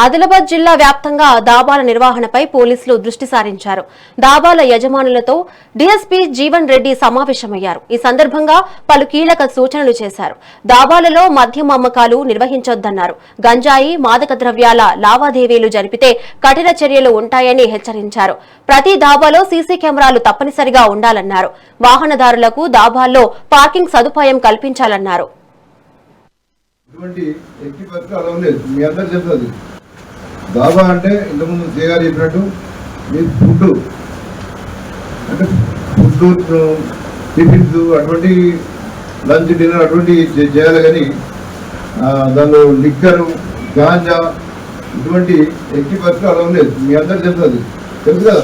ఆదిలాబాద్ జిల్లా వ్యాప్తంగా దాబాల నిర్వహణపై పోలీసులు దృష్టి సారించారు. దాబాల యజమానులతో డీఎస్పీ జీవన్ రెడ్డి సమావేశమయ్యారు. ఈ సందర్భంగా పలు కీలక సూచనలు చేశారు. దాబాలలో మద్యం అమ్మకాలు నిర్వహించొద్దన్నారు. గంజాయి, మాదక ద్రవ్యాల లావాదేవీలు జరిపితే కఠిన చర్యలు ఉంటాయని హెచ్చరించారు. ప్రతి దాబాలో సీసీ కెమెరాలు తప్పనిసరిగా ఉండాలన్నారు. వాహనదారులకు దాబాల్లో పార్కింగ్ సదుపాయం కల్పించాలన్నారు. దాబా అంటే ఇంతకుముందు చేయగారు చెప్పినట్టు మీరు ఫుడ్ అంటే ఫుడ్ టిఫిన్స్ అటువంటి లంచ్ డిన్నర్ అటువంటి చేయాలి, కానీ దానిలో లిక్కరు, గాంజా ఇటువంటి ఎట్టి పరిస్థితులు అలా లేదు. మీ అందరికి తెలుసు కదా.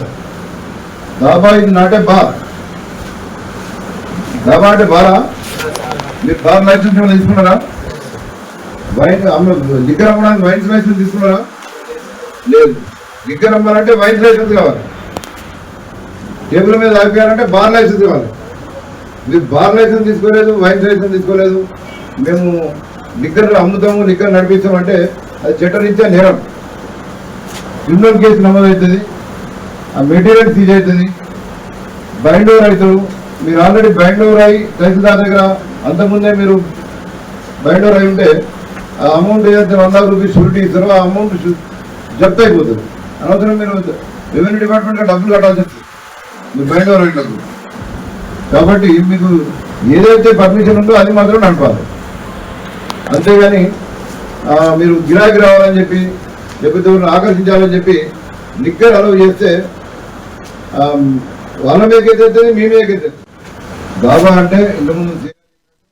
దాబా ఇది నాటే బార్. దాబా అంటే బారా? మీరు బార్ లైసెన్స్ ఏమైనా తీసుకున్నారా? వైన్ లిక్కర్ అమ్మడానికి వైన్స్ లైసెన్స్ తీసుకున్నారా? లేదు. లిక్కర్ అమ్మాలంటే వైన్ లైసెన్స్ కావాలి. టేబుల్ మీద ఆగిపోయారంటే బార్ లైసెన్స్ కావాలి. మీరు బార్ లైసెన్స్ తీసుకోలేదు, వైన్ లైసెన్స్ తీసుకోలేదు, మేము లిక్కర్ అమ్ముతాము, లిక్కర్ నడిపిస్తామంటే అది చట్టరీత్యా నేరం. క్రిమినల్ కేసు నమోదవుతుంది, ఆ మెటీరియల్ సీజ్ అవుతుంది, బైండ్ ఓవర్ అవుతారు. మీరు ఆల్రెడీ బైండ్ ఓవర్ అయ్యి తహసీల్దార్ దగ్గర అంతకుముందే మీరు బైండ్ ఓవర్ అయి ఉంటే ఆ అమౌంట్ ఏదైతే 1 lakh రూపీస్ షూరిటీ ఇస్తారో ఆ అమౌంట్ జప్తు అయిపోతుంది. అనవసరం మీరు రెవెన్యూ డిపార్ట్మెంట్గా డబ్బులు కట్టాల్సి వస్తుంది మీరు బైండ్ ఓవర్ అయినప్పుడు. కాబట్టి మీకు ఏదైతే పర్మిషన్ ఉందో అది మాత్రం నడపాలి. అంతేగాని మీరు గిరాకీ రావాలని చెప్పి లేకపోతే ఆకర్షించాలని చెప్పి లిక్కర్ అలవ్ చేస్తే వాళ్ళ మీదకైతే మీ మీదకైతే. దాబా అంటే ఇంతకుముందు